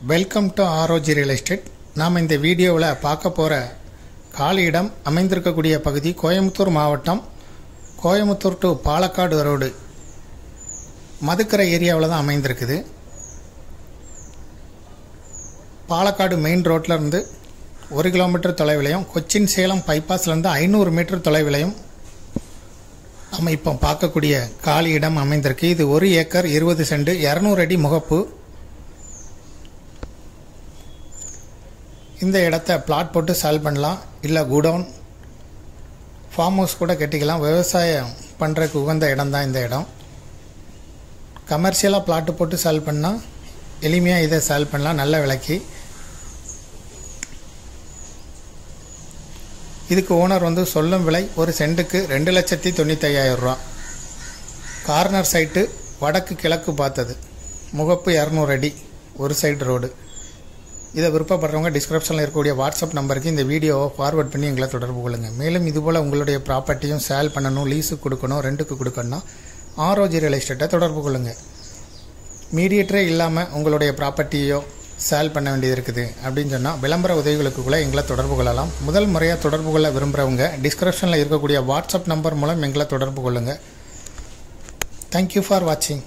Welcome to ROG real estate. நாம் இந்த வீடியோவில் பார்க்க போகிற காலி இடம் அமைந்திருக்கக்கூடிய பகுதி கோயம்புத்தூர் மாவட்டம், கோயம்புத்தூர் டு பாலக்காடு ரோடு மதுக்கரை ஏரியாவில் தான் அமைந்திருக்குது. பாலக்காடு மெயின் ரோட்டில் இருந்து 1 கிலோமீட்டர் தொலைவிலையும், கொச்சின் சேலம் பைபாஸ்லேருந்து 500 மீட்டர் தொலைவிலையும் நம்ம இப்போ பார்க்கக்கூடிய காலி இடம் அமைந்திருக்கு. இது 1 ஏக்கர் 20 சென்ட் 200 அடி முகப்பு. இந்த இடத்த பிளாட் போட்டு சேல் பண்ணலாம், இல்லை குடவுன் ஃபார்ம் ஹவுஸ் கூட கட்டிக்கலாம். விவசாயம் பண்ணுறதுக்கு உகந்த இடம் தான் இந்த இடம். கமர்ஷியலாக பிளாட்டு போட்டு சேல் பண்ணால் எளிமையாக இதை சேல் பண்ணலாம் நல்ல விலைக்கு. இதுக்கு ஓனர் சொல்லும் விலை ஒரு சென்ட்டுக்கு 2,95,000 ரூபா. கார்னர் சைட்டு வடக்கு கிழக்கு பார்த்தது, முகப்பு 200 அடி, ஒரு சைடு ரோடு. இதை விருப்பப்படுறவங்க டிஸ்கிரிப்ஷனில் இருக்கக்கூடிய வாட்ஸ்அப் நம்பருக்கு இந்த வீடியோவை ஃபார்வர்ட் பண்ணி எங்களை தொடர்பு கொள்ளுங்கள். மேலும் இதுபோல் உங்களுடைய ப்ராப்பர்ட்டியும் சேல் பண்ணணும், லீஸுக்கு கொடுக்கணும், ரெண்டுக்கு கொடுக்கணும்னா ஆர்ஓஜி ரியல் எஸ்டேட்டை தொடர்பு கொள்ளுங்கள். மீடியேட்டரே இல்லாமல் உங்களுடைய ப்ராப்பர்ட்டியோ சேல் பண்ண வேண்டியது இருக்குது அப்படின்னு சொன்னால் விளம்பர உதவிகளுக்கு கூட எங்களை தொடர்பு கொள்ளலாம். முதல் முறையாக தொடர்பு கொள்ள விரும்புகிறவங்க டிஸ்கிரிப்ஷனில் இருக்கக்கூடிய வாட்ஸ்அப் நம்பர் மூலம் எங்களை தொடர்பு கொள்ளுங்கள். தேங்க்யூ ஃபார் வாட்சிங்.